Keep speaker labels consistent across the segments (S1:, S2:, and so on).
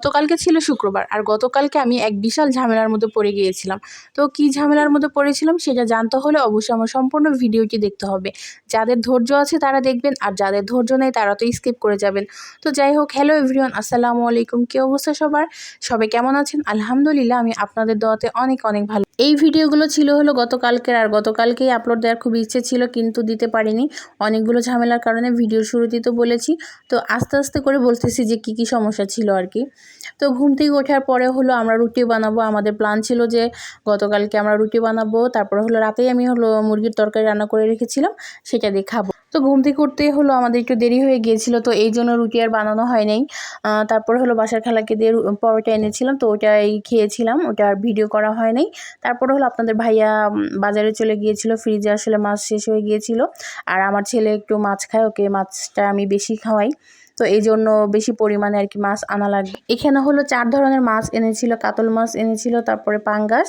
S1: গতকালকে ছিল শুক্রবার, আর গতকালকে আমি এক বিশাল ঝামেলার মধ্যে পড়ে গিয়েছিলাম। তো কী ঝামেলার মধ্যে পড়েছিলাম সেটা জানতে হলে অবশ্যই আমার সম্পূর্ণ ভিডিওটি দেখতে হবে। যাদের ধৈর্য আছে তারা দেখবেন, আর যাদের ধৈর্য নেই তারা তো স্কিপ করে যাবেন। তো যাই হোক, হ্যালো এভরিওয়ান, আসসালামু আলাইকুম। কী অবস্থা সবার? সবাই কেমন আছেন? আলহামদুলিল্লাহ, আমি আপনাদের দোয়াতে অনেক অনেক ভালো। এই ভিডিওগুলো ছিল হলো গতকালকের, আর গতকালকেই আপলোড দেওয়ার খুব ইচ্ছে ছিল কিন্তু দিতে পারিনি অনেকগুলো ঝামেলার কারণে। ভিডিওর শুরুতেই তো বলেছি, তো আস্তে আস্তে করে বলতেছি যে কী কী সমস্যা ছিল আর কি। তো ঘুম থেকে ওঠার পরে হলো আমরা রুটি বানাবো। আমাদের প্ল্যান ছিল যে গতকালকে আমরা রুটি বানাবো, তারপরে হলো রাতেই আমি হলো মুরগির তরকারি রান্না করে রেখেছিলাম, সেটা দিয়ে খাবো। তো ঘুম থেকে উঠতে হলো আমাদের একটু দেরি হয়ে গিয়েছিল, তো এই জন্য রুটি আর বানানো হয় নাই। তারপরে হলো বাসার খালাকে দিয়ে পরোটা এনেছিলাম, তো ওটাই খেয়েছিলাম, ওটা আর ভিডিও করা হয় নাই। তারপরে হলো আপনাদের ভাইয়া বাজারে চলে গিয়েছিল, ফ্রিজে আসলে মাছ শেষ হয়ে গিয়েছিল, আর আমার ছেলে একটু মাছ খায়, ওকে মাছটা আমি বেশি খাওয়াই, তো এই জন্য বেশি পরিমাণে আর কি মাছ আনা লাগবে। এখানে হলো 4 ধরনের মাছ এনেছিল, কাতল মাছ এনেছিল, তারপরে পাঙ্গাস,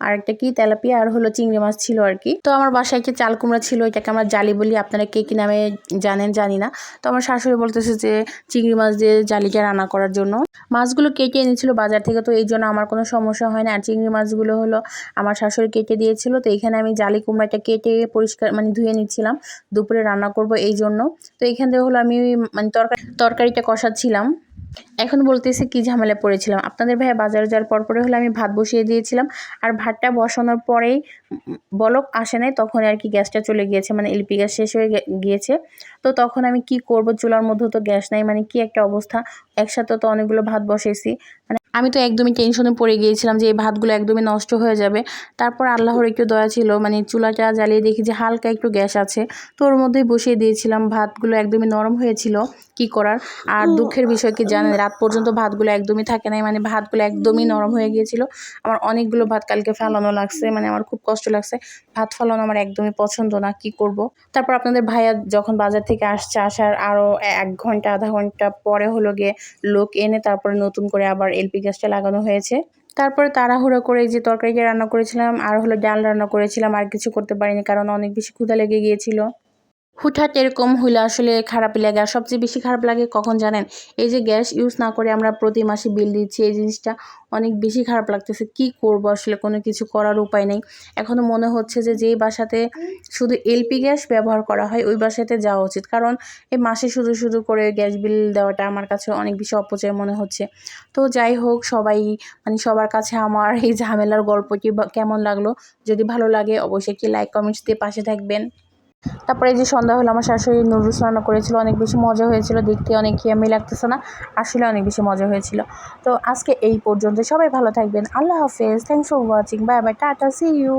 S1: আর একটা কি তেলাপিয়া, আর হলো চিংড়ি মাছ ছিল আর কি। তো আমার বাসায় একটা চাল কুমড়া ছিল, এটাকে আমরা জালি বলি, আপনারা কে কি নামে জানেন জানি না। তো আমার শাশুড়ি বলতেছে যে চিংড়ি মাছ দিয়ে জালিটা রান্না করার জন্য। মাছগুলো কেটে এনেছিল বাজার থেকে, তো এই জন্য আমার কোনো সমস্যা হয় না। আর চিংড়ি মাছগুলো হলো আমার শাশুড়ি কেটে দিয়েছিল। তো এখানে আমি জালি কুমড়াটা কেটে পরিষ্কার মানে ধুয়ে নিচ্ছিলাম, দুপুরে রান্না করব এই জন্য। তো এখান থেকে হলো আমি মানে তরকারিটা কষাচ্ছিলাম। এখন বলতেছি কি ঝামেলা পড়েছিলাম। আপনাদের ভাইয়া বাজারে যাওয়ার পরে হলো আমি ভাত বসিয়ে দিয়েছিলাম, আর ভাতটা বসানোর পরেই বলক আসে নাই, তখন আর কি গ্যাসটা চলে গিয়েছে, মানে এলপি গ্যাস শেষ হয়ে গিয়েছে। তো তখন আমি কি করব, চুলার মধ্যে তো গ্যাস নাই, মানে কি একটা অবস্থা। একসাথে তো অনেকগুলো ভাত বসেছি, মানে আমি তো একদমই টেনশনে পড়ে গিয়েছিলাম যে এই ভাতগুলো একদমই নষ্ট হয়ে যাবে। তারপর আল্লাহর একটু দয়া ছিল, মানে চুলাটা জ্বালিয়ে দেখি যে হালকা একটু গ্যাস আছে, তো ওর মধ্যেই বসিয়ে দিয়েছিলাম। ভাতগুলো একদমই নরম হয়েছিল, কি করার। আর দুঃখের বিষয় কি জানেন, রাত পর্যন্ত ভাতগুলো একদমই থাকে নাই, মানে ভাতগুলো একদমই নরম হয়ে গিয়েছিল। আমার অনেকগুলো ভাত কালকে ফালানো লাগছে, মানে আমার খুব কষ্ট লাগছে। ভাত ফালানো আমার একদমই পছন্দ না, কি করব। তারপর আপনাদের ভাইয়া যখন বাজার থেকে আসছে, আসার আরও 1 ঘন্টা আধা ঘন্টা পরে হলো গিয়ে লোক এনে তারপরে নতুন করে আবার এলপি গ্যাসটা লাগানো হয়েছে। তারপরে তাড়াহুড়ো করে যে তরকারিটা রান্না করেছিলাম আর হলো ডাল রান্না করেছিলাম, আর কিছু করতে পারিনি কারণ অনেক বেশি ক্ষুধা লেগে গিয়েছিল। হুটহাট এরকম হইলে আসলে খারাপই লাগে। আর সবচেয়ে বেশি খারাপ লাগে কখন জানেন, এই যে গ্যাস ইউজ না করে আমরা প্রতি মাসে বিল দিচ্ছি, এই জিনিসটা অনেক বেশি খারাপ লাগতেছে। কি করব আসলে, কোনো কিছু করার উপায় নেই। এখনও মনে হচ্ছে যে যেই বাসাতে শুধু এলপি গ্যাস ব্যবহার করা হয় ওই বাসাতে যাওয়া উচিত, কারণ এই মাসে শুধু শুধু করে গ্যাস বিল দেওয়াটা আমার কাছে অনেক বেশি অপচয় মনে হচ্ছে। তো যাই হোক, সবাই মানে সবার কাছে আমার এই ঝামেলার গল্পটি কেমন লাগলো, যদি ভালো লাগে অবশ্যই একটি লাইক কমেন্টস দিয়ে পাশে থাকবেন। তারপরে এই যে সন্ধ্যা হলো, আমার শাশুড়ি নুডলস রান্না করেছিল, অনেক বেশি মজা হয়েছিল, দেখতে অনেক ইয়াম্মি লাগতেছে না, আসলে অনেক বেশি মজা হয়েছিল। তো আজকে এই পর্যন্ত, সবাই ভালো থাকবেন, আল্লাহ হাফেজ, thanks for watching, bye bye, tata, see you.